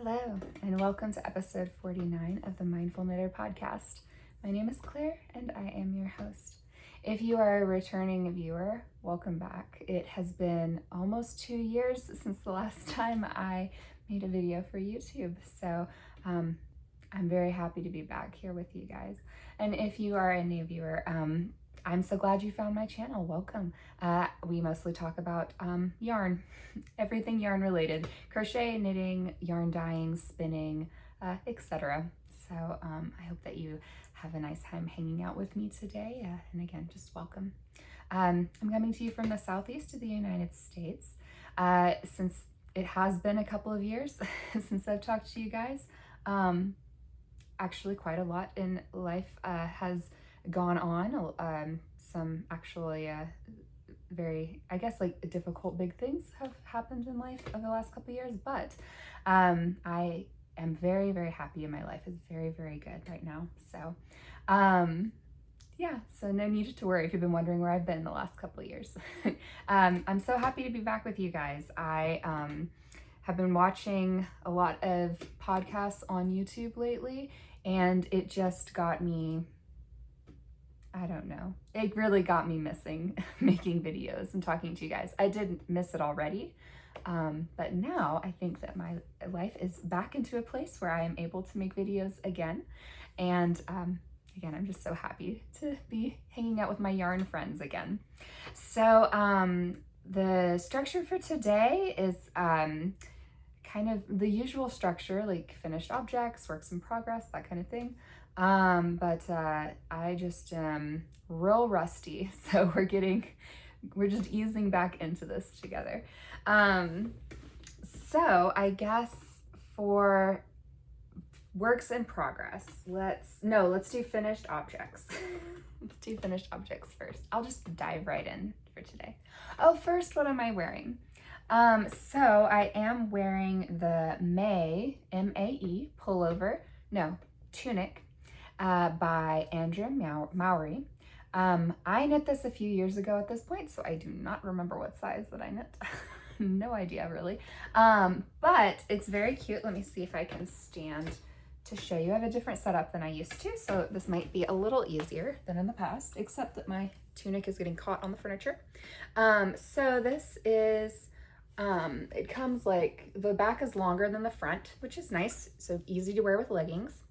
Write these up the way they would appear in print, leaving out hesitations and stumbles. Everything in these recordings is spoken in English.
Hello, and welcome to episode 49 of the Mindful Knitter podcast. My name is Claire, and I am your host. If you are a returning viewer, welcome back. It has been almost 2 years since the last time I made a video for YouTube, so I'm very happy to be back here with you guys. And if you are a new viewer, I'm so glad you found my channel. Welcome. We mostly talk about yarn, everything yarn related, crochet, knitting, yarn dyeing, spinning, etc. So I hope that you have a nice time hanging out with me today. And again, just welcome. I'm coming to you from the southeast of the United States. Since it has been a couple of years since I've talked to you guys, actually quite a lot in life has gone on. Some actually very, I guess, like difficult big things have happened in life over the last couple of years, but I am very, very happy, and my life is very, very good right now. So yeah, so no need to worry if you've been wondering where I've been the last couple of years. I'm so happy to be back with you guys. I have been watching a lot of podcasts on YouTube lately, and it just got me, I don't know, it really got me missing making videos and talking to you guys. I did miss it already, but now I think that my life is back into a place where I am able to make videos again. And again, I'm just so happy to be hanging out with my yarn friends again. So the structure for today is kind of the usual structure, like finished objects, works in progress, that kind of thing. But I just am real rusty, so we're just easing back into this together. So I guess for works in progress, let's do finished objects. Let's do finished objects first. I'll just dive right in for today. Oh, first, what am I wearing? So I am wearing the Maed, M-A-E, tunic, by Andrea Mowry. I knit this a few years ago at this point, so I do not remember what size that I knit. No idea, really. But it's very cute. Let me see if I can stand to show you. I have a different setup than I used to, so this might be a little easier than in the past, except that my tunic is getting caught on the furniture. So this is, it comes like, the back is longer than the front, which is nice, so easy to wear with leggings.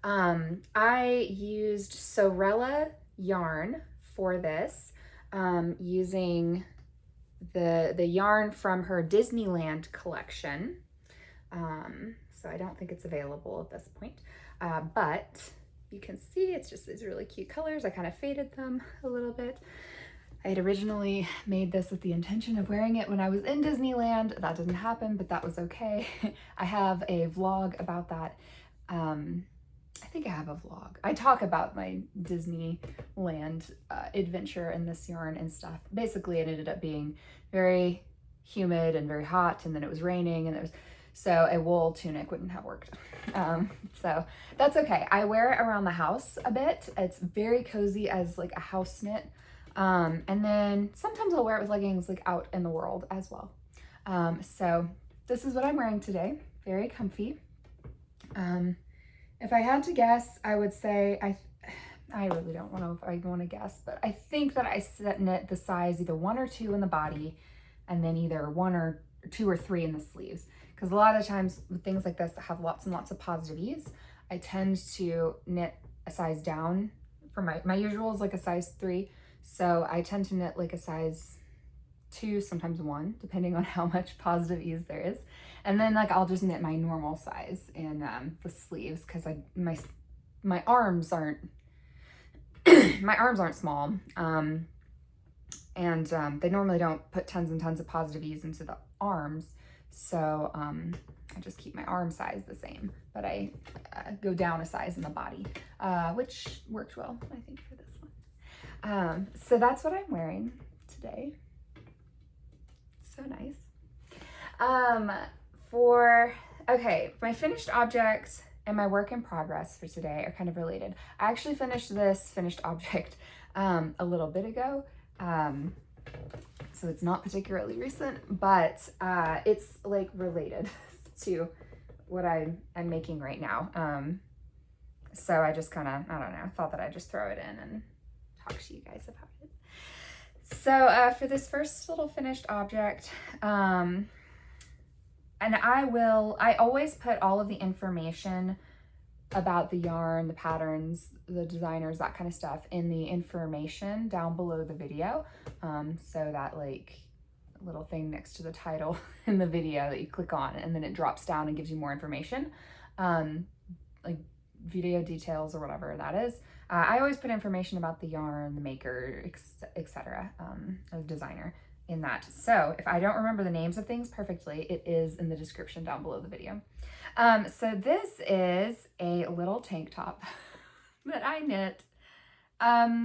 I used Sewrella Yarn for this, using the yarn from her Disneyland collection. So I don't think it's available at this point, but you can see it's just these really cute colors. I kind of faded them a little bit. I had originally made this with the intention of wearing it when I was in Disneyland. That didn't happen, but that was okay. I have a vlog about that. I think I have a vlog. I talk about my Disneyland adventure in this yarn and stuff. Basically, it ended up being very humid and very hot, and then it was raining, and so a wool tunic wouldn't have worked. So that's okay. I wear it around the house a bit. It's very cozy as like a house knit. And then sometimes I'll wear it with leggings like out in the world as well. So this is what I'm wearing today. Very comfy. If I had to guess, I would say, I really don't know if I want to guess, but I think that I knit the size either 1 or 2 in the body, and then either 1 or 2 or 3 in the sleeves. Because a lot of times with things like this that have lots and lots of positive ease, I tend to knit a size down. For my usual is like a size 3. So I tend to knit like a size 2, sometimes 1, depending on how much positive ease there is. And then like I'll just knit my normal size in the sleeves, because my arms aren't small, and they normally don't put tons and tons of positive ease into the arms. So I just keep my arm size the same, but I go down a size in the body, which worked well, I think, for this one. So that's what I'm wearing today. So nice. My finished object and my work in progress for today are kind of related. I actually finished this finished object a little bit ago. So it's not particularly recent, but it's like related to what I'm making right now. So I just kind of, I don't know, thought that I'd just throw it in and talk to you guys about it. So for this first little finished object, and I always put all of the information about the yarn, the patterns, the designers, that kind of stuff in the information down below the video. So that like little thing next to the title in the video that you click on, and then it drops down and gives you more information, like video details or whatever that is. I always put information about the yarn, the maker, etc., the designer in that. So if I don't remember the names of things perfectly, it is in the description down below the video. So this is a little tank top that I knit. I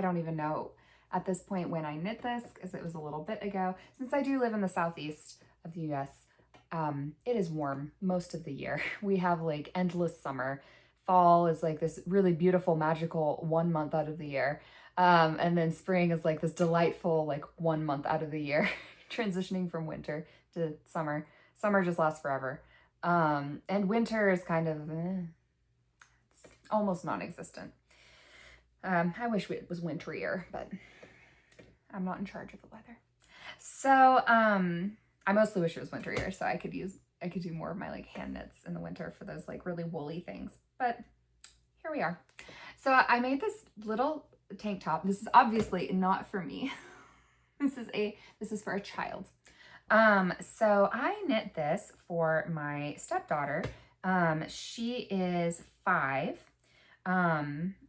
don't even know at this point when I knit this, because it was a little bit ago. Since I do live in the southeast of the US, it is warm most of the year. We have like endless summer. Fall is like this really beautiful, magical 1 month out of the year. And then spring is like this delightful, like 1 month out of the year, transitioning from winter to summer. Summer just lasts forever. And winter is kind of it's almost non-existent. I wish it was winterier, but I'm not in charge of the weather. So I mostly wish it was winterier so I could do more of my like hand knits in the winter for those like really woolly things. But here we are. So I made this little tank top. This is obviously not for me. This is for a child. So I knit this for my stepdaughter. She is 5.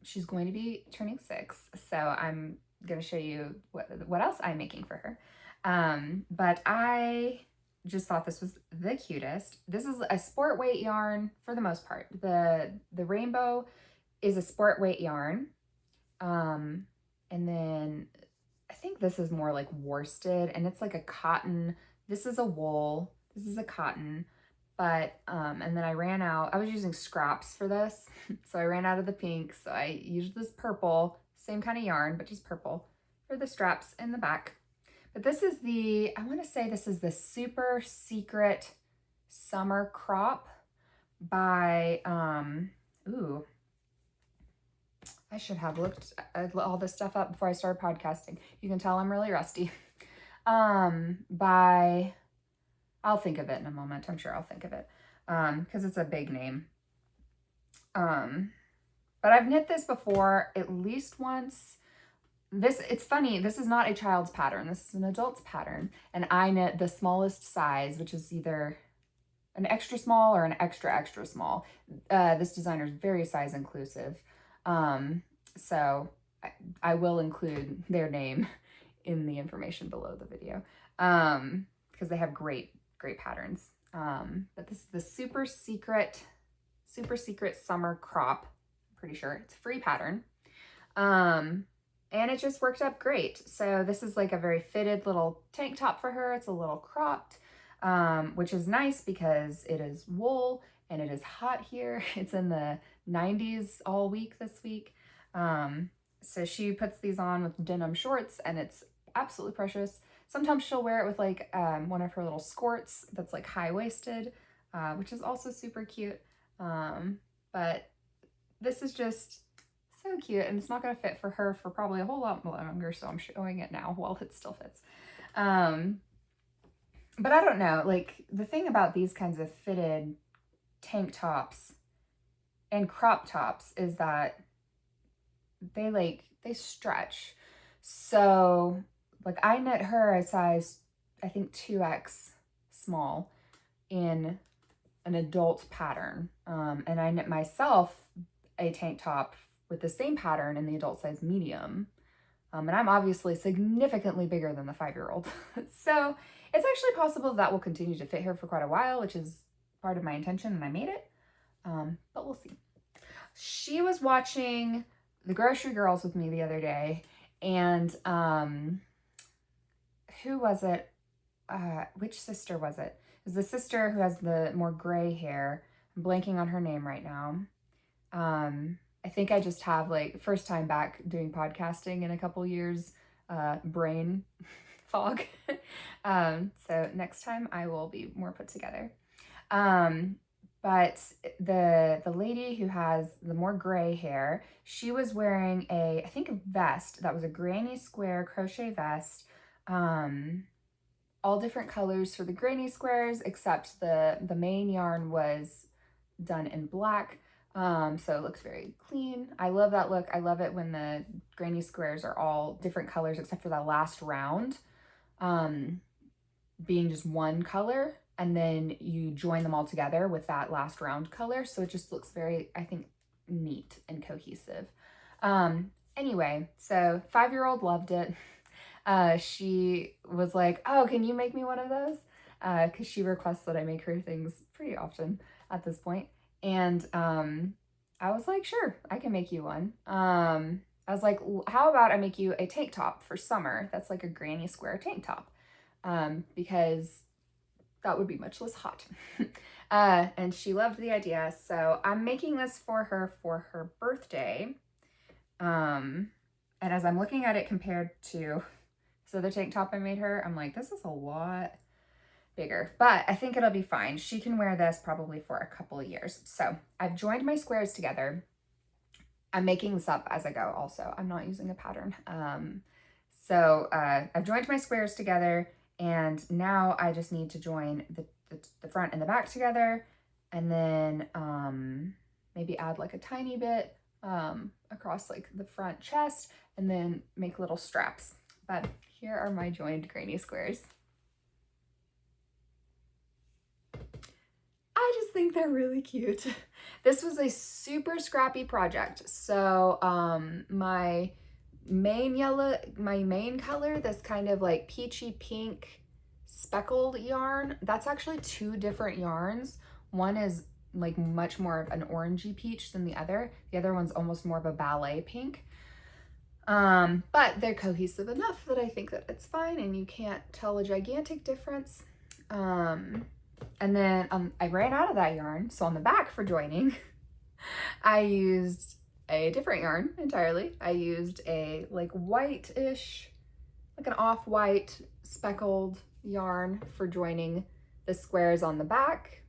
She's going to be turning 6. So I'm going to show you what else I'm making for her. But I just thought this was the cutest. This is a sport weight yarn for the most part. The rainbow is a sport weight yarn. And then I think this is more like worsted, and it's like a cotton. This is a wool, this is a cotton, but, and then I ran out, I was using scraps for this. So I ran out of the pink. So I used this purple, same kind of yarn, but just purple for the straps in the back. But this is I want to say this is the Super Secret Summer Crop by, ooh, I should have looked at all this stuff up before I started podcasting. You can tell I'm really rusty. I'll think of it in a moment. I'm sure I'll think of it. Because it's a big name. But I've knit this before at least once. It's funny, this is not a child's pattern. This is an adult's pattern. And I knit the smallest size, which is either an extra small or an extra, extra small. This designer is very size inclusive. So I will include their name in the information below the video, because they have great patterns. But this is the Super Secret Summer Crop. I'm pretty sure it's a free pattern. And it just worked up great. So this is like a very fitted little tank top for her. It's a little cropped, which is nice because it is wool and it is hot here. It's in the 90s all week this week. So she puts these on with denim shorts and it's absolutely precious. Sometimes she'll wear it with like one of her little skirts that's like high-waisted, which is also super cute. But this is just so cute, and it's not going to fit for her for probably a whole lot longer, so I'm showing it now while it still fits. But I don't know, like the thing about these kinds of fitted tank tops and crop tops is that they stretch. So like I knit her a size, I think 2X small in an adult pattern. And I knit myself a tank top with the same pattern in the adult size medium. And I'm obviously significantly bigger than the 5-year-old. So it's actually possible that will continue to fit her for quite a while, which is part of my intention, and I made it. But we'll see. She was watching The Grocery Girls with me the other day, and who was it? Which sister was it? It was the sister who has the more gray hair. I'm blanking on her name right now. I think I just have like first time back doing podcasting in a couple years, brain fog. So next time I will be more put together. But the lady who has the more gray hair, she was wearing I think a vest that was a granny square crochet vest. All different colors for the granny squares, except the main yarn was done in black. So it looks very clean. I love that look. I love it when the granny squares are all different colors except for that last round being just one color, and then you join them all together with that last round color. So it just looks very, I think, neat and cohesive. Anyway, so 5-year-old loved it. She was like, oh, can you make me one of those? Because she requests that I make her things pretty often at this point. And I was like, sure, I can make you one. I was like, how about I make you a tank top for summer that's like a granny square tank top, because that would be much less hot. And she loved the idea. So I'm making this for her birthday. And as I'm looking at it compared to the other tank top I made her, I'm like, this is a lot bigger, but I think it'll be fine. She can wear this probably for a couple of years. So I've joined my squares together. I'm making this up as I go also. I'm not using a pattern. So I've joined my squares together, and now I just need to join the front and the back together, and then maybe add like a tiny bit across like the front chest, and then make little straps. But here are my joined granny squares. I just think they're really cute. This was a super scrappy project. So my main color, this kind of like peachy pink speckled yarn, that's actually 2 different yarns. One is like much more of an orangey peach than the other. The other one's almost more of a ballet pink. But they're cohesive enough that I think that it's fine and you can't tell a gigantic difference. And then I ran out of that yarn, so on the back for joining, I used a different yarn entirely. I used a like white-ish, like an off-white speckled yarn for joining the squares on the back.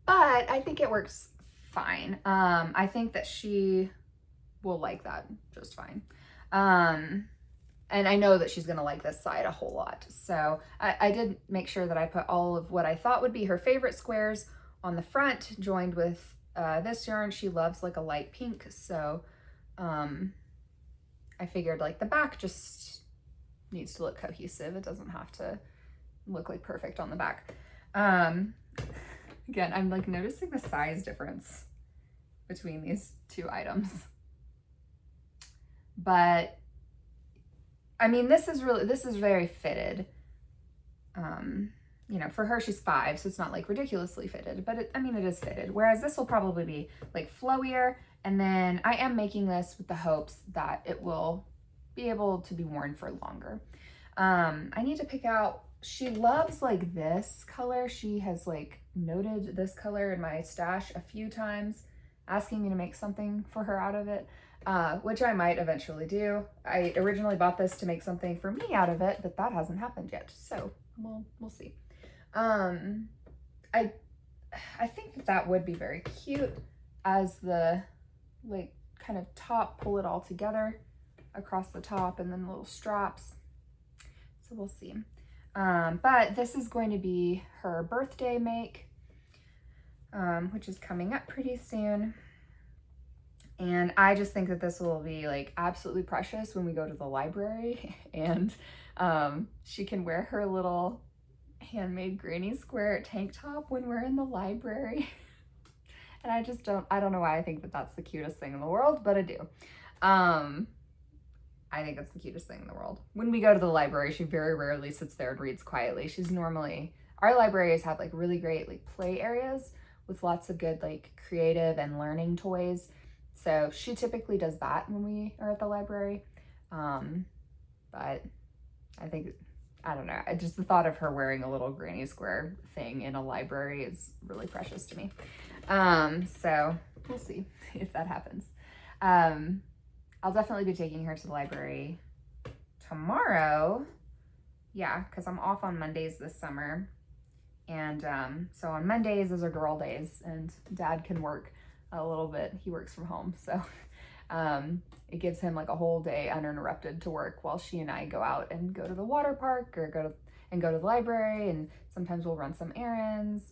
But I think it works fine. I think that she will like that just fine. And I know that she's gonna like this side a whole lot. So I did make sure that I put all of what I thought would be her favorite squares on the front, joined with this yarn. She loves like a light pink. So I figured like the back just needs to look cohesive. It doesn't have to look like perfect on the back. Again, I'm like noticing the size difference between these 2 items. But I mean, this is very fitted. You know, for her, she's 5, so it's not like ridiculously fitted, but I mean, it is fitted. Whereas this will probably be like flowier. And then I am making this with the hopes that it will be able to be worn for longer. I need to pick out, she loves like this color. She has like noted this color in my stash a few times, asking me to make something for her out of it. Which I might eventually do. I originally bought this to make something for me out of it, but that hasn't happened yet. So we'll see. I think that would be very cute as the like kind of top, pull it all together across the top, and then little straps. So we'll see. But this is going to be her birthday make, which is coming up pretty soon. And I just think that this will be like absolutely precious when we go to the library, and she can wear her little handmade granny square tank top when we're in the library. And I don't know why I think that that's the cutest thing in the world, but I do. I think it's the cutest thing in the world. When we go to the library, she very rarely sits there and reads quietly. Our libraries have like really great like play areas with lots of good like creative and learning toys. So she typically does that when we are at the library. But I think, I don't know, just the thought of her wearing a little granny square thing in a library is really precious to me. So we'll see if that happens. I'll definitely be taking her to the library tomorrow, yeah, because I'm off on Mondays this summer. And so on Mondays, those are girl days, and Dad can work a little bit. He works from home, so it gives him like a whole day uninterrupted to work while she and I go out and go to the water park or go to the library, and sometimes we'll run some errands.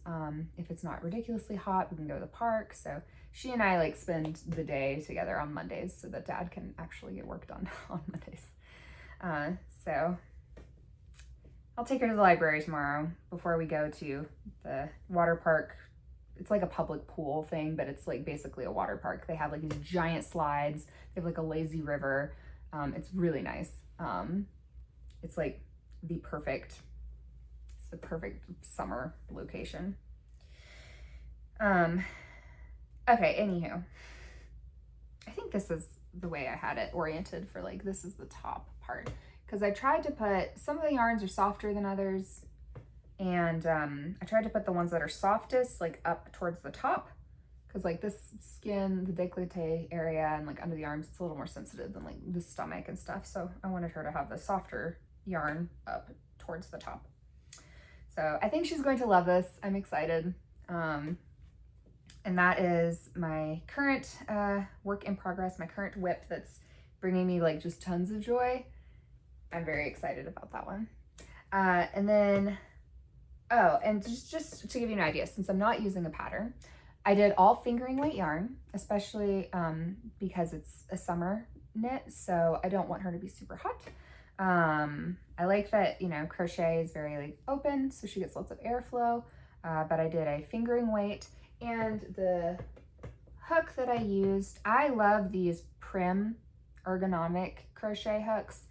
If it's not ridiculously hot, we can go to the park. So she and I like spend the day together on Mondays so that Dad can actually get work done on Mondays. So I'll take her to the library tomorrow before we go to the water park. It's like a public pool thing, but it's like basically a water park. They have like these giant slides. They have like a lazy river. It's really nice. It's like the perfect summer location. Okay, anywho, I think this is the way I had it oriented for like, this is the top part. Because I tried to put, some of the yarns are softer than others, and I tried to put the ones that are softest like up towards the top, because like this skin, the décolleté area and like under the arms, it's a little more sensitive than like the stomach and stuff. So I wanted her to have the softer yarn up towards the top. So I think she's going to love this. I'm excited. And that is my current work in progress, my current whip that's bringing me like just tons of joy. I'm very excited about that one. And then, oh, and just to give you an idea, since I'm not using a pattern, I did all fingering weight yarn, especially because it's a summer knit, so I don't want her to be super hot. I like that, you know, crochet is very like open, so she gets lots of airflow, but I did a fingering weight, and the hook that I used, I love these Prim ergonomic crochet hooks.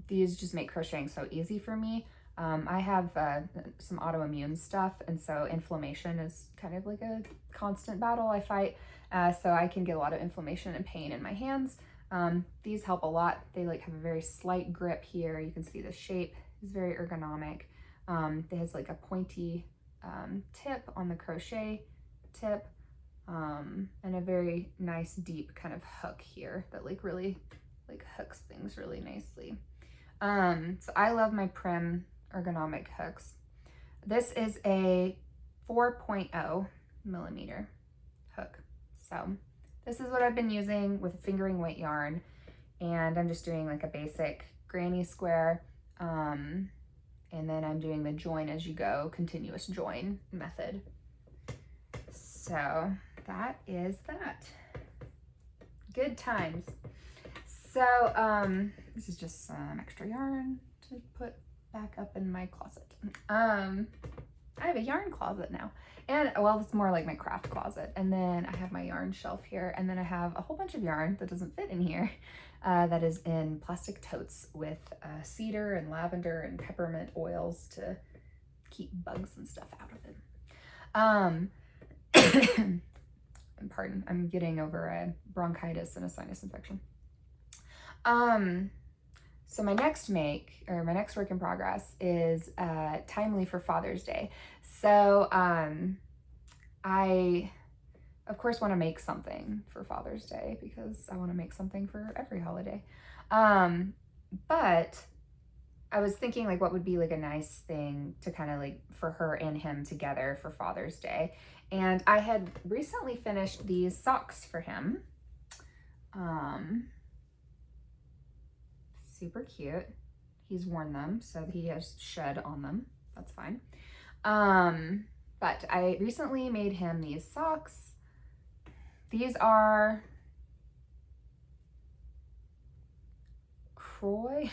These just make crocheting so easy for me. I have some autoimmune stuff, and so inflammation is kind of like a constant battle I fight. So I can get a lot of inflammation and pain in my hands. These help a lot. They like have a very slight grip here. You can see the shape is very ergonomic. It has like a pointy tip on the crochet tip, and a very nice deep kind of hook here that like really like hooks things really nicely. So I love my Prim ergonomic hooks. This is a 4.0 millimeter hook. So this is what I've been using with fingering weight yarn, and I'm just doing like a basic granny square, and then I'm doing the join as you go continuous join method. So that is that. Good times. So this is just some extra yarn to put back up in my closet. I have a yarn closet now, and well, it's more like my craft closet. And then I have my yarn shelf here, and then I have a whole bunch of yarn that doesn't fit in here, that is in plastic totes with cedar and lavender and peppermint oils to keep bugs and stuff out of it. Pardon, I'm getting over a bronchitis and a sinus infection. So my next work in progress is timely for Father's Day. So I of course want to make something for Father's Day because I want to make something for every holiday. But I was thinking like what would be like a nice thing to kind of like for her and him together for Father's Day. And I had recently finished these socks for him. Super cute. He's worn them, so he has shed on them. That's fine. But I recently made him these socks. These are Kroy.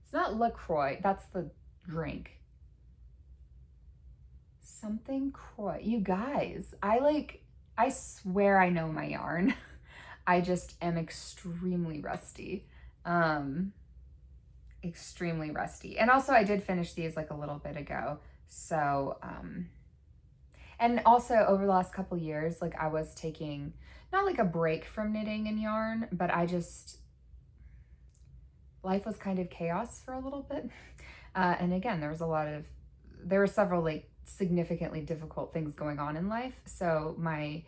It's not LaCroix, that's the drink. Something Kroy. You guys, I swear I know my yarn. I just am extremely rusty. Extremely rusty. And also I did finish these like a little bit ago. So, and also over the last couple years, like I was taking not like a break from knitting and yarn, but life was kind of chaos for a little bit. And again, there were several like significantly difficult things going on in life. So my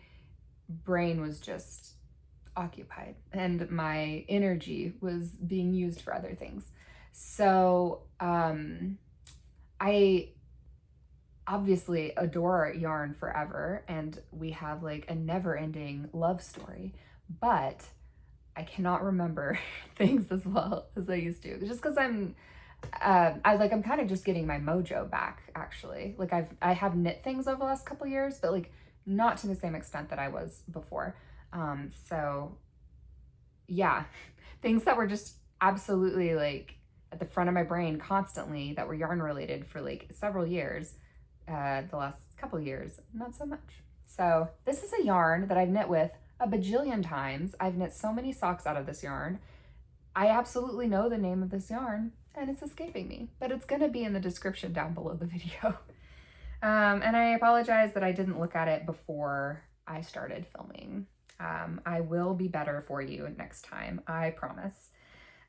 brain was just occupied and my energy was being used for other things. So I obviously adore yarn forever, and we have like a never-ending love story, but I cannot remember things as well as I used to, just because I'm kind of just getting my mojo back, actually. Like I have knit things over the last couple years, but like not to the same extent that I was before. So yeah, things that were just absolutely like at the front of my brain constantly that were yarn related for like several years, the last couple years, not so much. So this is a yarn that I've knit with a bajillion times. I've knit so many socks out of this yarn. I absolutely know the name of this yarn and it's escaping me, but it's gonna be in the description down below the video. And I apologize that I didn't look at it before I started filming. I will be better for you next time, I promise.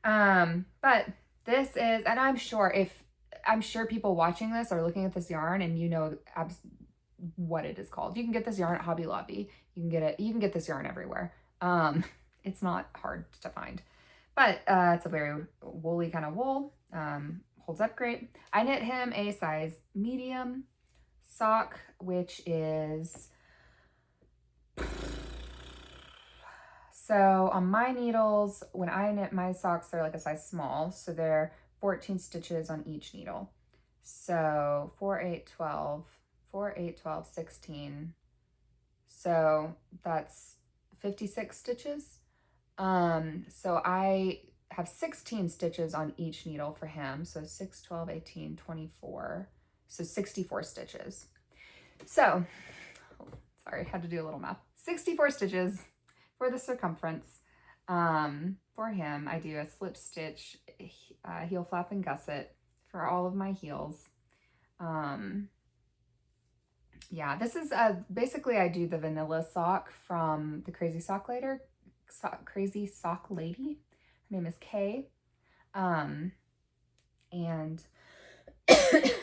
But this is, and I'm sure people watching this are looking at this yarn and you know what it is called. You can get this yarn at Hobby Lobby. You can get this yarn everywhere. It's not hard to find, but it's a very woolly kind of wool. Holds up great. I knit him a size medium sock, which is, so on my needles, when I knit my socks, they're like a size small, so they're 14 stitches on each needle. So 4, 8, 12, 4, 8, 12, 16. So that's 56 stitches. So I have 16 stitches on each needle for him. So 6, 12, 18, 24. So 64 stitches. So, sorry, had to do a little math. 64 stitches for the circumference. For him, I do a slip stitch, heel flap and gusset for all of my heels. Yeah, this is basically I do the vanilla sock from the Crazy Sock Lady. Her name is Kay. And I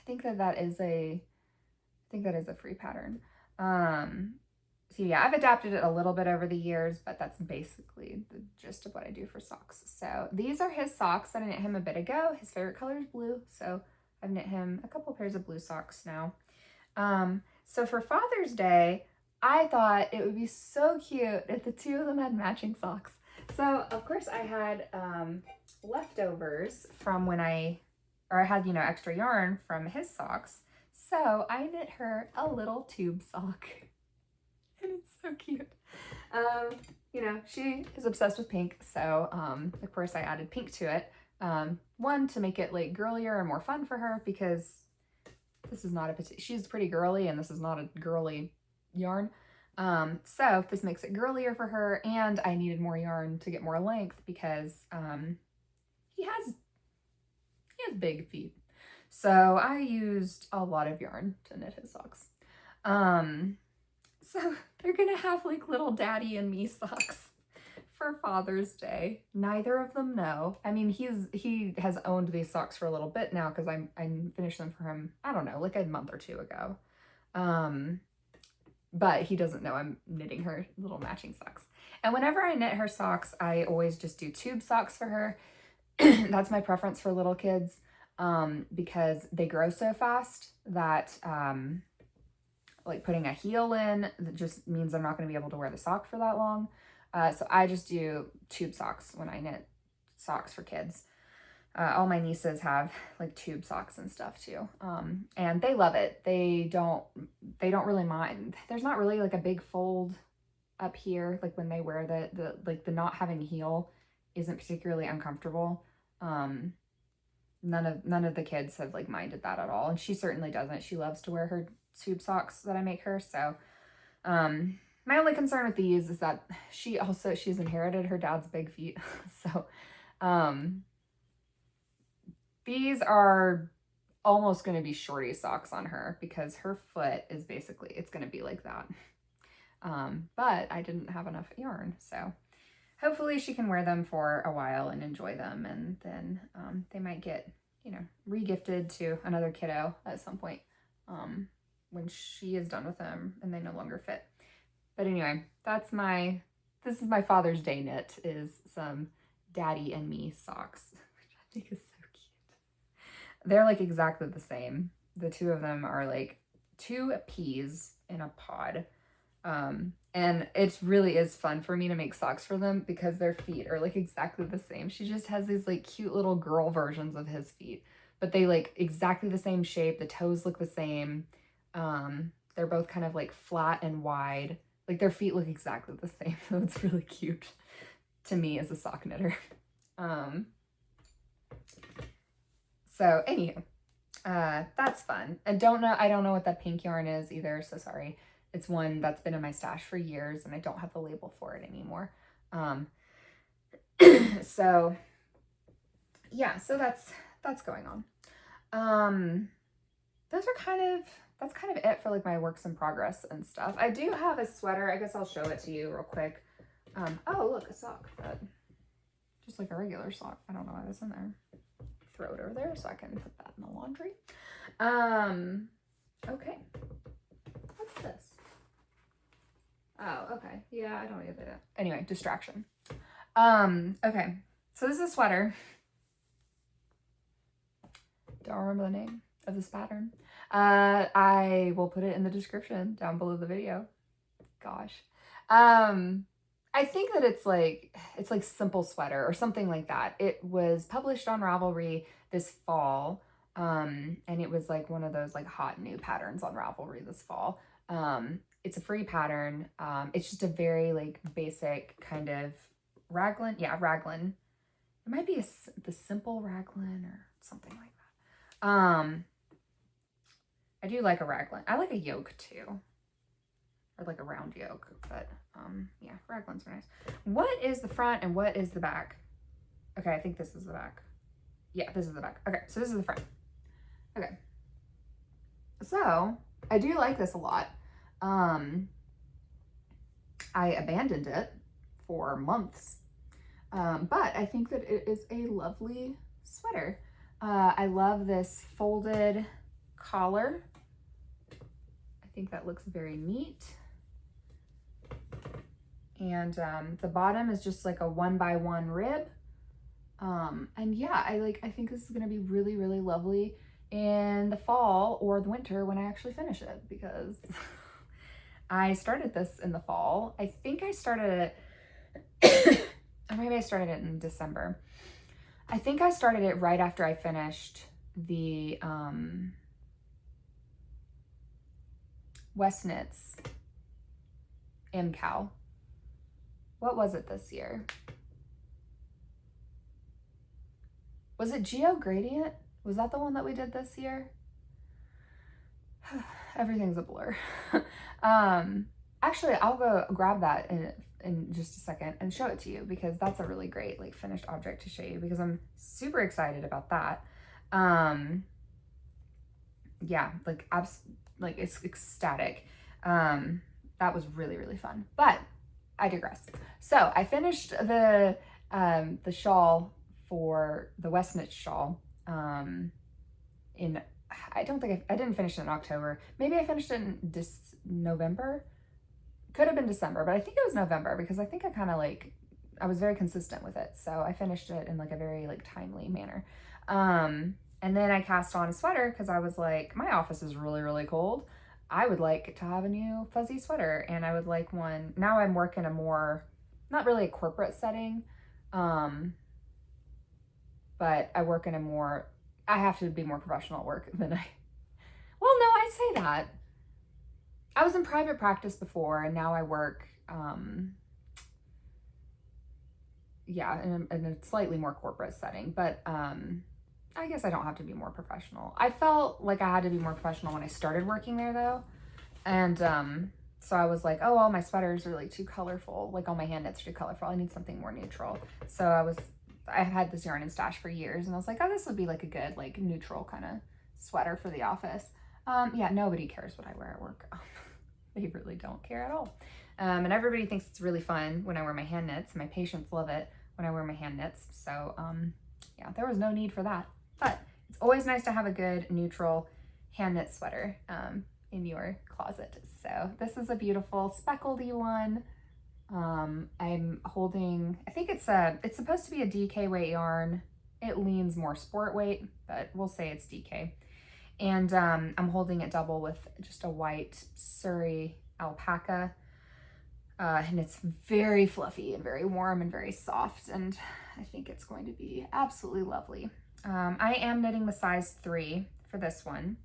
think that is a free pattern. So yeah, I've adapted it a little bit over the years, but that's basically the gist of what I do for socks. So these are his socks that I knit him a bit ago. His favorite color is blue, so I've knit him a couple pairs of blue socks now. So for Father's Day, I thought it would be so cute if the two of them had matching socks. So of course I had leftovers from when I had, extra yarn from his socks. So I knit her a little tube sock. And it's so cute. She is obsessed with pink, so of course I added pink to it. One, to make it like girlier and more fun for her, because this is not she's pretty girly and this is not a girly yarn. So this makes it girlier for her, and I needed more yarn to get more length because he has big feet. So I used a lot of yarn to knit his socks. So they're gonna have like little daddy and me socks for Father's Day. Neither of them know. I mean, he has owned these socks for a little bit now because I finished them for him, I don't know, like a month or two ago. But he doesn't know I'm knitting her little matching socks. And whenever I knit her socks, I always just do tube socks for her. That's my preference for little kids, because they grow so fast that like putting a heel in, that just means I'm not going to be able to wear the sock for that long. So I just do tube socks when I knit socks for kids. All my nieces have like tube socks and stuff too. And they love it. They don't really mind. There's not really like a big fold up here. Like when they wear the not having a heel isn't particularly uncomfortable. None of the kids have like minded that at all. And she certainly doesn't. She loves to wear her tube socks that I make her. So, my only concern with these is that she's inherited her dad's big feet. So, these are almost going to be shorty socks on her because her foot is basically, it's going to be like that. But I didn't have enough yarn. So hopefully she can wear them for a while and enjoy them. And then, they might get, re-gifted to another kiddo at some point, when she is done with them and they no longer fit. But anyway, that's my This is my Father's Day knit, is some Daddy and Me socks, which I think is so cute. They're like exactly the same. The two of them are like two peas in a pod. And it really is fun for me to make socks for them because their feet are like exactly the same. She just has these like cute little girl versions of his feet, but they like exactly the same shape. The toes look the same. They're both kind of like flat and wide. Like their feet look exactly the same. So it's really cute to me as a sock knitter. So anywho, that's fun. I don't know what that pink yarn is either. So sorry. It's one that's been in my stash for years and I don't have the label for it anymore. So yeah, so that's going on. That's kind of it for like my works in progress and stuff. I do have a sweater. I guess I'll show it to you real quick. Oh, look, a sock. Just like a regular sock. I don't know why that's in there. Throw it over there so I can put that in the laundry. Okay. What's this? Oh, okay. Yeah, I don't either. Anyway, distraction. Okay. So this is a sweater. Don't remember the name of this pattern. I will put it in the description down below the video. Gosh. I think that it's like Simple Sweater or something like that. It was published on Ravelry this fall. And it was like one of those like hot new patterns on Ravelry this fall. It's a free pattern. It's just a very like basic kind of raglan. Yeah, raglan. It might be the simple raglan or something like that. I do like a raglan. I like a yoke too. Or like a round yoke, but yeah, raglans are nice. What is the front and what is the back? Okay, I think this is the back. Yeah, this is the back. Okay, so this is the front. Okay. So, I do like this a lot. I abandoned it for months, but I think that it is a lovely sweater. I love this folded collar. I think that looks very neat. And the bottom is just like a 1x1 rib. And yeah, I think this is gonna be really, really lovely in the fall or the winter when I actually finish it, because I started this in the fall. I think I started it, or maybe I started it in December. I think I started it right after I finished the West Knits MusiKAL. What was it this year? Was it Geo Gradient? Was that the one that we did this year? Everything's a blur. Actually, I'll go grab that in just a second and show it to you, because that's a really great like finished object to show you, because I'm super excited about that. Yeah, like it's ecstatic. That was really, really fun, but I digress. So I finished the shawl for the West Knit shawl in, I didn't finish it in October. Maybe I finished it in November. Could have been December, but I think it was November, because I think I was very consistent with it. So I finished it in like a very like timely manner. And then I cast on a sweater because I was like, my office is really, really cold. I would like to have a new fuzzy sweater, and I would like one. Now I'm working a more, not really a corporate setting, but I work in a more, I have to be more professional at work than well, no, I say that. I was in private practice before, and now I work, yeah, in a slightly more corporate setting, but I guess I don't have to be more professional. I felt like I had to be more professional when I started working there though. And so I was like, oh, all my sweaters are like too colorful. Like all my hand knits are too colorful. I need something more neutral. So I've had this yarn in stash for years, and I was like, oh, this would be like a good, like neutral kind of sweater for the office. Yeah, nobody cares what I wear at work. They really don't care at all. And everybody thinks it's really fun when I wear my hand knits. My patients love it when I wear my hand knits. So yeah, there was no need for that. But it's always nice to have a good neutral hand knit sweater in your closet. So this is a beautiful speckledy one. I'm holding, I think it's supposed to be a DK weight yarn. It leans more sport weight, but we'll say it's DK. And I'm holding it double with just a white Suri alpaca. And it's very fluffy and very warm and very soft. And I think it's going to be absolutely lovely. I am knitting the size 3 for this one.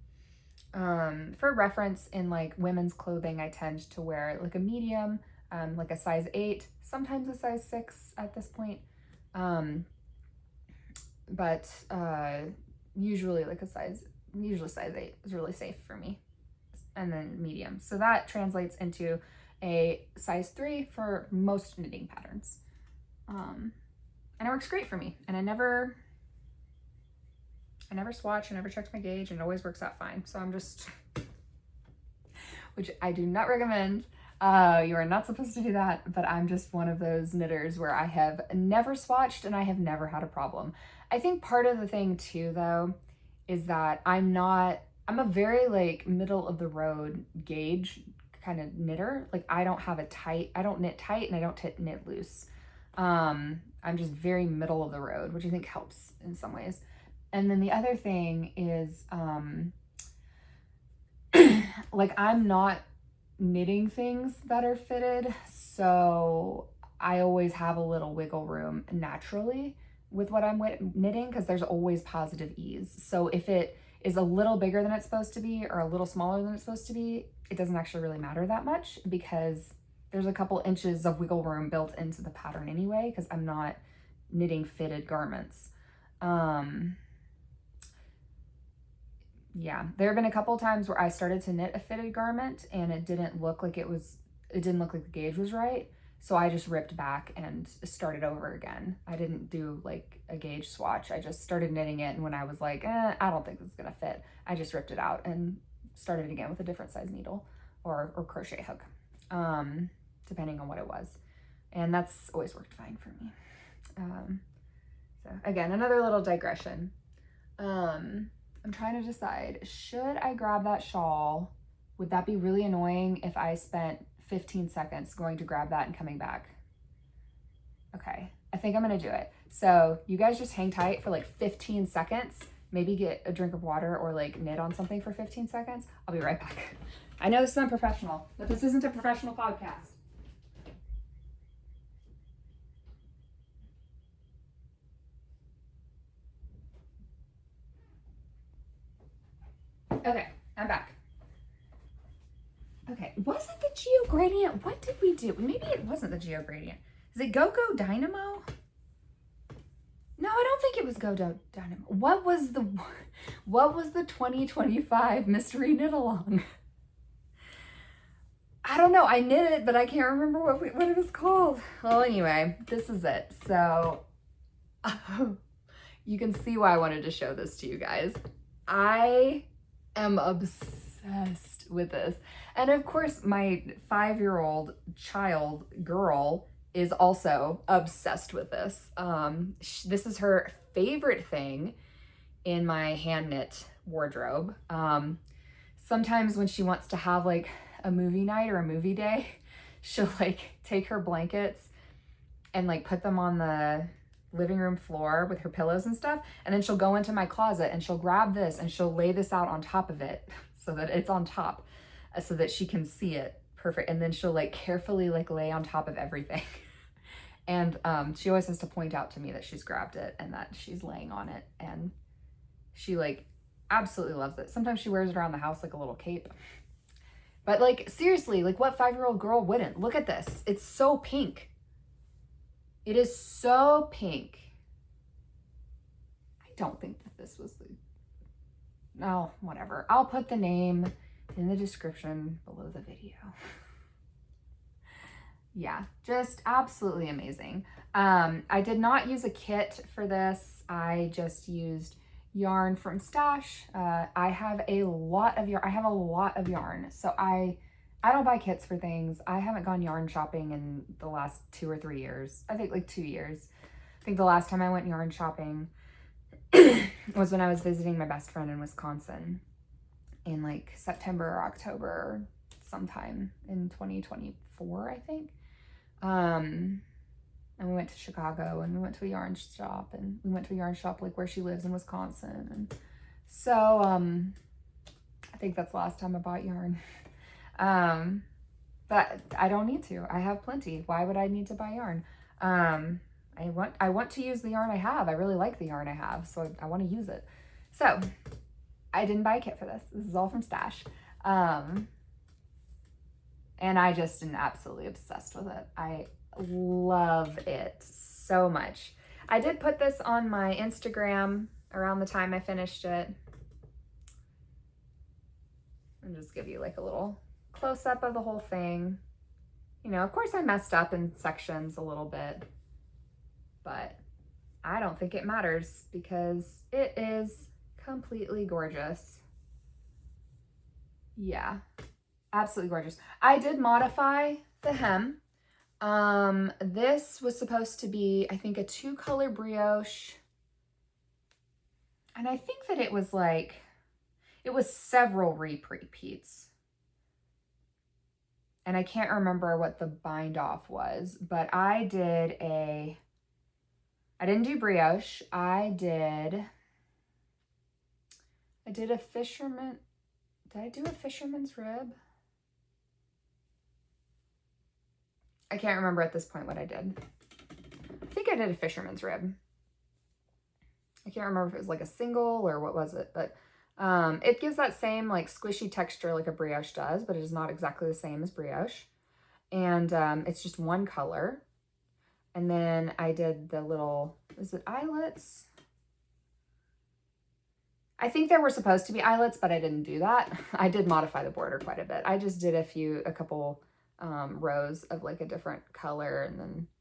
For reference, in like women's clothing, I tend to wear like a medium, like a size 8, sometimes a size 6 at this point. But usually size 8 is really safe for me. And then medium. So that translates into a size 3 for most knitting patterns. And it works great for me. And I never swatch, I never checked my gauge, and it always works out fine. So I'm just, which I do not recommend. You are not supposed to do that, but I'm just one of those knitters where I have never swatched and I have never had a problem. I think part of the thing too, though, is that I'm a very like middle of the road gauge kind of knitter. Like I don't knit tight and I don't knit loose. I'm just very middle of the road, which I think helps in some ways. And then the other thing is, like I'm not knitting things that are fitted, so I always have a little wiggle room naturally with what I'm knitting, because there's always positive ease. So if it is a little bigger than it's supposed to be or a little smaller than it's supposed to be, it doesn't actually really matter that much, because there's a couple inches of wiggle room built into the pattern anyway, because I'm not knitting fitted garments. Yeah, there have been a couple times where I started to knit a fitted garment and it didn't look like the gauge was right. So I just ripped back and started over again. I didn't do like a gauge swatch. I just started knitting it. And when I was like, I don't think this is gonna fit, I just ripped it out and started again with a different size needle or crochet hook, depending on what it was. And that's always worked fine for me. So again, another little digression. I'm trying to decide, should I grab that shawl? Would that be really annoying if I spent 15 seconds going to grab that and coming back? Okay, I think I'm gonna do it. So you guys just hang tight for like 15 seconds, maybe get a drink of water or like knit on something for 15 seconds. I'll be right back. I know this is unprofessional, but this isn't a professional podcast. Okay, I'm back. Okay, was it the Geo Gradient? What did we do? Maybe it wasn't the Geo Gradient. Is it Go Go Dynamo? No, I don't think it was Go Go Dynamo. What was the 2025 mystery knit along? I don't know. I knit it, but I can't remember what it was called. Well, anyway, this is it. So you can see why I wanted to show this to you guys. I am obsessed with this. And of course, my 5-year-old girl is also obsessed with this. This is her favorite thing in my hand knit wardrobe. Sometimes when she wants to have like a movie night or a movie day, she'll like take her blankets and like put them on the living room floor with her pillows and stuff, and then she'll go into my closet and she'll grab this and she'll lay this out on top of it so that it's on top, so that she can see it perfect, and then she'll like carefully like lay on top of everything. And she always has to point out to me that she's grabbed it and that she's laying on it, and she like absolutely loves it. Sometimes she wears it around the house like a little cape. But like seriously, like what 5-year-old girl wouldn't? Look at this. It's so pink. It is so pink. I don't think that this was no, whatever. I'll put the name in the description below the video. Yeah, just absolutely amazing. I did not use a kit for this. I just used yarn from Stash. I have a lot of yarn. So I don't buy kits for things. I haven't gone yarn shopping in the last 2 or 3 years. I think like 2 years. I think the last time I went yarn shopping was when I was visiting my best friend in Wisconsin in like September or October, sometime in 2024, I think. And we went to Chicago, and we went to a yarn shop, and we went to a yarn shop like where she lives in Wisconsin. And so I think that's the last time I bought yarn. But I don't need to. I have plenty. Why would I need to buy yarn? I want to use the yarn I have. I really like the yarn I have, so I want to use it. So I didn't buy a kit for this. This is all from Stash. And I just am absolutely obsessed with it. I love it so much. I did put this on my Instagram around the time I finished it. And just give you like a little close-up of the whole thing. You know, of course I messed up in sections a little bit, but I don't think it matters because it is completely gorgeous. Yeah, absolutely gorgeous. I did modify the hem. This was supposed to be, I think, a 2-color brioche. And I think that it was several repeats. And I can't remember what the bind off was, but I didn't do brioche. I did a fisherman, did I do a fisherman's rib? I can't remember at this point what I did. I think I did a fisherman's rib. I can't remember if it was like a single or what was it, but it gives that same like squishy texture like a brioche does, but it is not exactly the same as brioche. And it's just one color. And then I did the little, is it eyelets? I think there were supposed to be eyelets, but I didn't do that. I did modify the border quite a bit. I just did a couple rows of like a different color,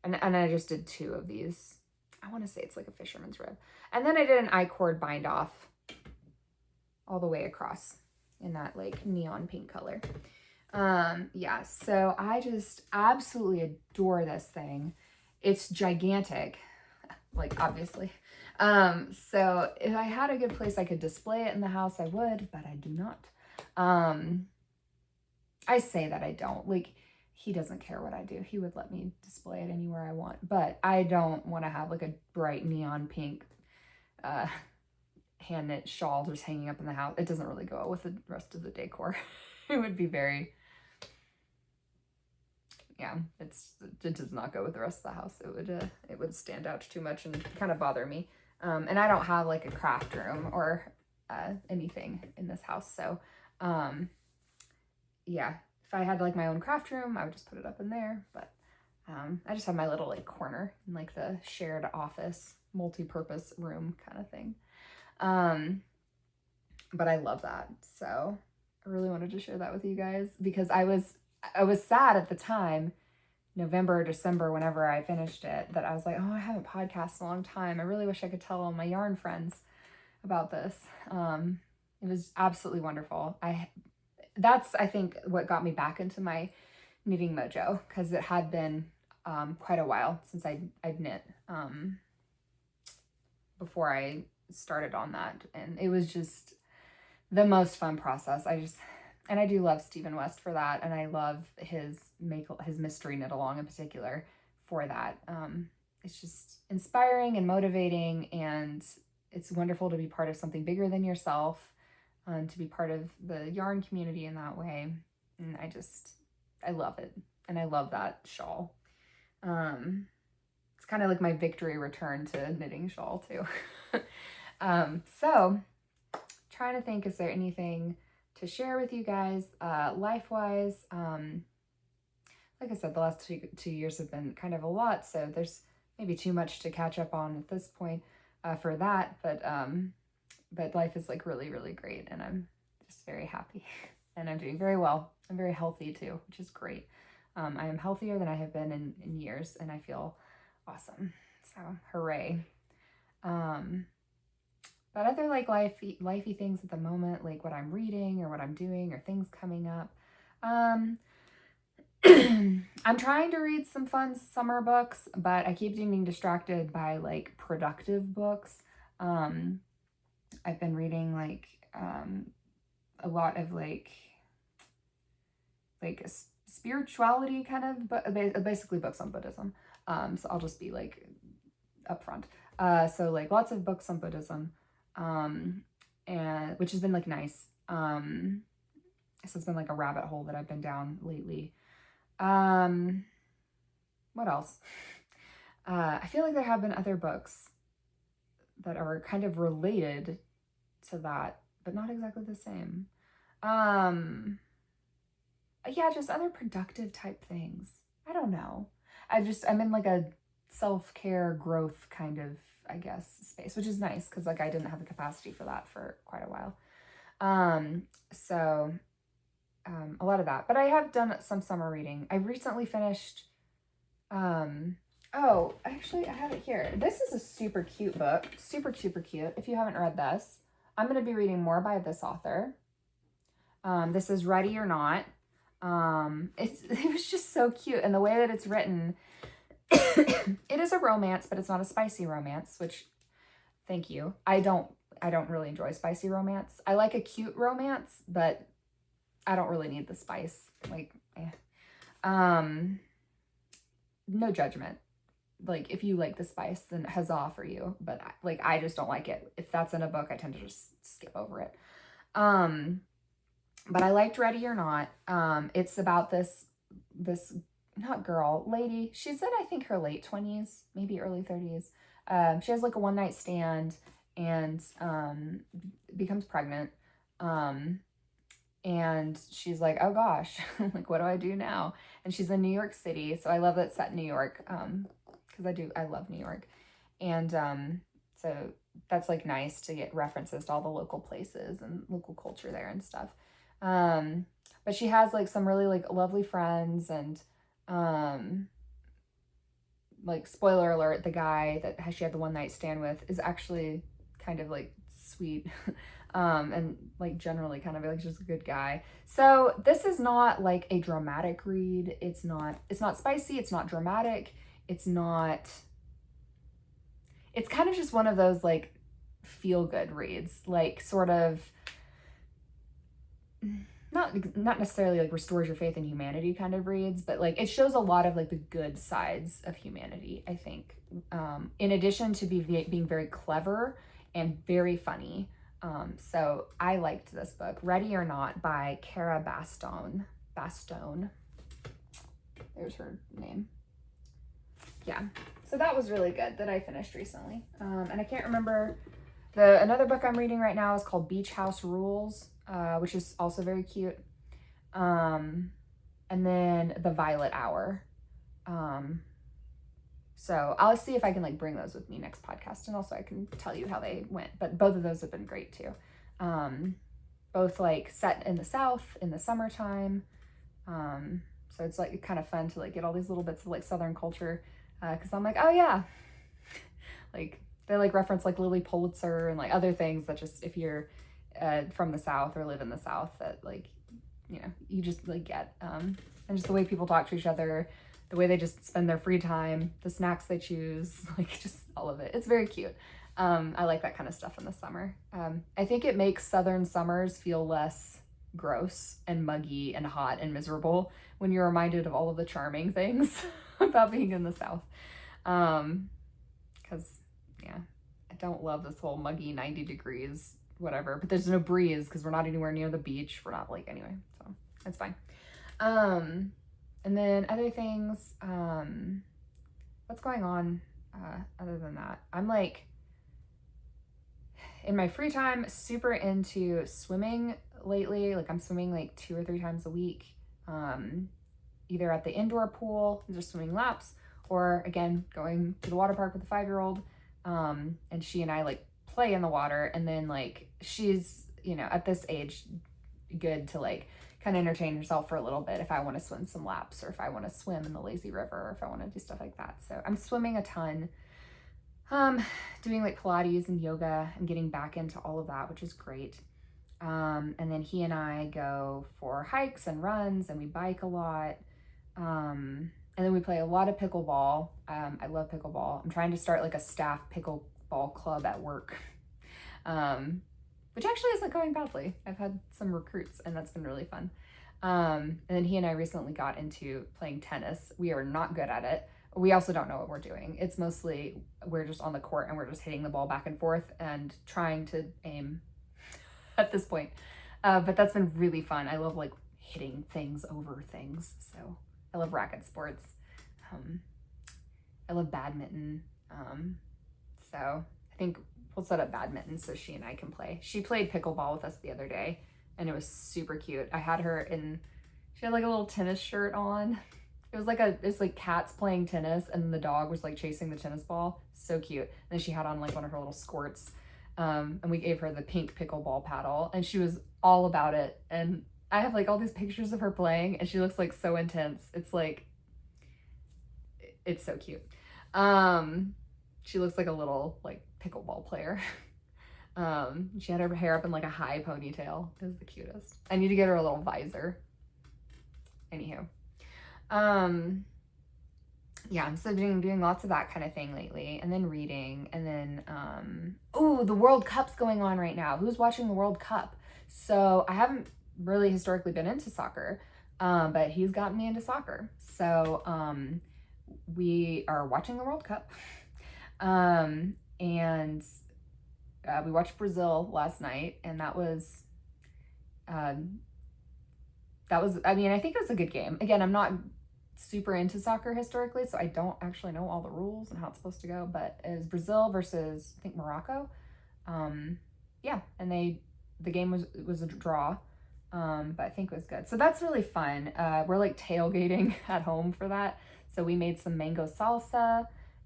and I just did 2 of these. I want to say it's like a fisherman's rib. And then I did an I-cord bind off all the way across in that like neon pink color. Yeah, so I just absolutely adore this thing. It's gigantic, like obviously. So if I had a good place I could display it in the house, I would, but I do not. I say that I don't. Like, he doesn't care what I do. He would let me display it anywhere I want, but I don't want to have like a bright neon pink hand knit shawl just hanging up in the house. It doesn't really go with the rest of the decor. It would be very, yeah, it does not go with the rest of the house. It would stand out too much and kind of bother me. And I don't have like a craft room or anything in this house. So yeah, if I had like my own craft room, I would just put it up in there. But I just have my little like corner in like the shared office, multi-purpose room kind of thing. But I love that. So I really wanted to share that with you guys because I was sad at the time, November, December, whenever I finished it, that I was like, oh, I haven't podcasted in a long time. I really wish I could tell all my yarn friends about this. It was absolutely wonderful. That's, I think, what got me back into my knitting mojo, because it had been quite a while since I'd knit before I started on that. And it was just the most fun process. And I do love Stephen West for that. And I love his mystery knit along in particular for that. It's just inspiring and motivating, and it's wonderful to be part of something bigger than yourself, to be part of the yarn community in that way. And I love it. And I love that shawl. It's kind of like my victory return to knitting shawl too. So trying to think, is there anything to share with you guys life-wise? Like I said, the last two years have been kind of a lot, so there's maybe too much to catch up on at this point for that, but life is like really, really great, and I'm just very happy, and I'm doing very well. I'm very healthy too, which is great. I am healthier than I have been in years, and I feel awesome, so hooray. But other like lifey things at the moment, like what I'm reading or what I'm doing or things coming up. I'm trying to read some fun summer books, but I keep getting distracted by like productive books. I've been reading like a lot of like spirituality kind of, but basically books on Buddhism. So I'll just be like upfront. So like lots of books on Buddhism, and which has been like nice. So it's been like a rabbit hole that I've been down lately. What else? I feel like there have been other books that are kind of related to that, but not exactly the same. Yeah, just other productive type things. I don't know. I'm in like a self-care growth kind of, I guess, space, which is nice because like I didn't have the capacity for that for quite a while. So a lot of that. But I have done some summer reading. I recently finished, oh, actually I have it here. This is a super cute book. Super, super cute. If you haven't read this, I'm going to be reading more by this author. This is Ready or Not. It was just so cute. And the way that it's written, it is a romance, but it's not a spicy romance, which, thank you. I don't really enjoy spicy romance. I like a cute romance, but I don't really need the spice. Like, no judgment. Like, if you like the spice, then huzzah for you. But like, I just don't like it. If that's in a book, I tend to just skip over it. But I liked Ready or Not. It's about this lady. She's in, I think, her late 20s, maybe early 30s. She has like a one-night stand and becomes pregnant. And she's like, oh gosh, like, what do I do now? And she's in New York City. So I love that it's set in New York, because I love New York. And so that's like nice to get references to all the local places and local culture there and stuff. But she has like some really like lovely friends, and like, spoiler alert, the guy that she had the one night stand with is actually kind of like sweet. And like generally kind of like just a good guy. So this is not like a dramatic read. It's not spicy. It's not dramatic. It's kind of just one of those like feel good reads, like sort of not necessarily like restores your faith in humanity kind of reads, but like it shows a lot of like the good sides of humanity, I think. In addition to being very clever and very funny. So I liked this book, Ready or Not by Cara Bastone. There's her name. Yeah. So that was really good that I finished recently. And I can't remember, another book I'm reading right now is called Beach House Rules, which is also very cute. And then The Violet Hour. So I'll see if I can like bring those with me next podcast, and also I can tell you how they went. But both of those have been great too. Both like set in the South in the summertime. So it's like kind of fun to like get all these little bits of like Southern culture, because I'm like, oh yeah, like they like reference like Lily Pulitzer and like other things that just, if you're from the South or live in the South, that like, you know, you just like get, and just the way people talk to each other, the way they just spend their free time, the snacks they choose, like just all of it. It's very cute. I like that kind of stuff in the summer. I think it makes Southern summers feel less gross and muggy and hot and miserable when you're reminded of all of the charming things about being in the South. Because, yeah, I don't love this whole muggy 90 degrees, whatever, but there's no breeze because we're not anywhere near the beach. We're not like, anyway, so it's fine. And then other things, what's going on other than that? I'm like, in my free time, super into swimming lately. Like I'm swimming like 2 or 3 times a week, either at the indoor pool, just swimming laps, or again, going to the water park with a 5-year-old. And she and I like play in the water, and then like she's, you know, at this age, good to like kind of entertain herself for a little bit if I want to swim some laps, or if I want to swim in the lazy river, or if I want to do stuff like that. So I'm swimming a ton, doing like Pilates and yoga and getting back into all of that, which is great. And then he and I go for hikes and runs, and we bike a lot. And then we play a lot of pickleball. I love pickleball. I'm trying to start like a staff pickleball club at work. which actually isn't going badly. I've had some recruits and that's been really fun. And then he and I recently got into playing tennis. We are not good at it. We also don't know what we're doing. It's mostly we're just on the court and we're just hitting the ball back and forth and trying to aim at this point. But that's been really fun. I love like hitting things over things. So I love racket sports. I love badminton. So I think we'll set up badminton so she and I can play. She played pickleball with us the other day and it was super cute. I had her in, she had like a little tennis shirt on. It was like cats playing tennis and the dog was like chasing the tennis ball. So cute. And then she had on like one of her little skirts. And we gave her the pink pickleball paddle and she was all about it. And I have like all these pictures of her playing and she looks like so intense. It's like, it's so cute. She looks like a little like pickleball player. She had her hair up in like a high ponytail. It was the cutest. I need to get her a little visor. Anywho. Yeah, so doing lots of that kind of thing lately, and then reading, and then oh, the World Cup's going on right now. Who's watching the World Cup? So I haven't really historically been into soccer, but he's gotten me into soccer. So we are watching the World Cup. And we watched Brazil last night, and that was, I mean, I think it was a good game. Again, I'm not super into soccer historically, so I don't actually know all the rules and how it's supposed to go, but it was Brazil versus, I think, Morocco. Yeah, and the game was a draw, but I think it was good. So that's really fun. We're like tailgating at home for that. So we made some mango salsa,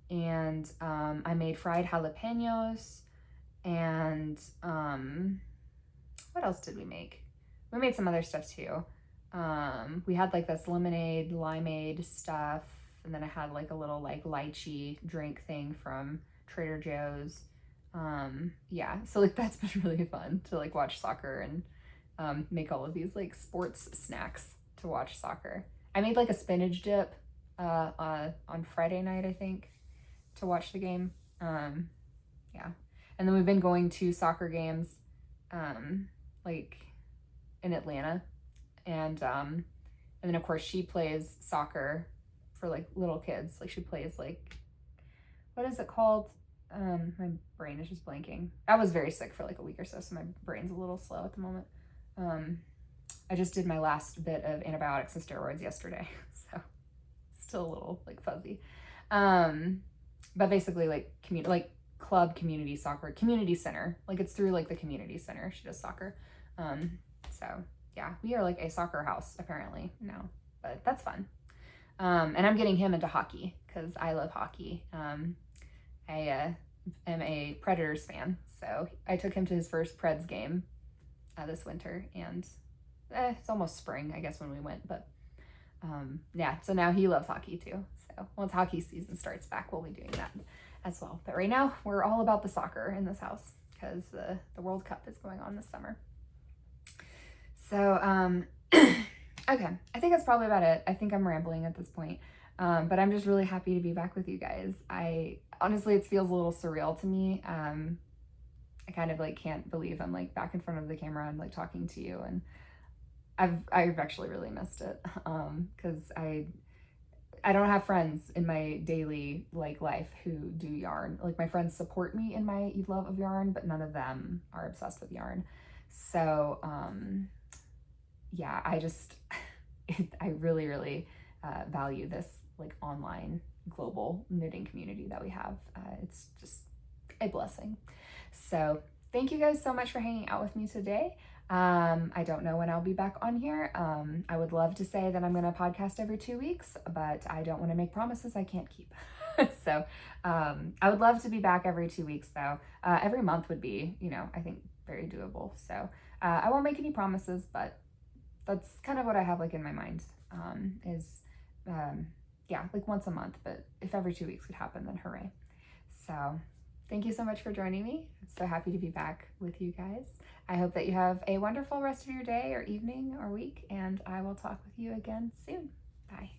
and I made fried jalapenos, and what else did we make? We made some other stuff too. We had like this lemonade, limeade stuff, and then I had like a little like lychee drink thing from Trader Joe's. Yeah, so like that's been really fun to like watch soccer and make all of these like sports snacks to watch soccer. I made like a spinach dip on Friday night, I think, to watch the game. Yeah, and then we've been going to soccer games like in Atlanta. And then of course she plays soccer for like little kids. Like she plays like, what is it called? My brain is just blanking. I was very sick for like a week or so my brain's a little slow at the moment. I just did my last bit of antibiotics and steroids yesterday, so still a little like fuzzy. But basically like club community soccer, community center. Like it's through like the community center. She does soccer. So yeah, we are like a soccer house apparently now, but that's fun. And I'm getting him into hockey because I love hockey. I am a Predators fan, so I took him to his first Preds game this winter, and it's almost spring, I guess, when we went, but yeah, so now he loves hockey too. So once hockey season starts back, we'll be doing that as well. But right now, we're all about the soccer in this house because the World Cup is going on this summer. So, okay, I think that's probably about it. I think I'm rambling at this point, but I'm just really happy to be back with you guys. Honestly, it feels a little surreal to me. I kind of like can't believe I'm like back in front of the camera and like talking to you, and I've actually really missed it, because I don't have friends in my daily like life who do yarn. Like my friends support me in my love of yarn, but none of them are obsessed with yarn. So, yeah, I really, really value this like online global knitting community that we have. It's just a blessing. So thank you guys so much for hanging out with me today. I don't know when I'll be back on here. I would love to say that I'm going to podcast every 2 weeks, but I don't want to make promises I can't keep. So I would love to be back every 2 weeks though. Every month would be, I think very doable. So I won't make any promises, but that's kind of what I have like in my mind, yeah, like once a month, but if every 2 weeks could happen, then hooray. So thank you so much for joining me. I'm so happy to be back with you guys. I hope that you have a wonderful rest of your day or evening or week, and I will talk with you again soon. Bye.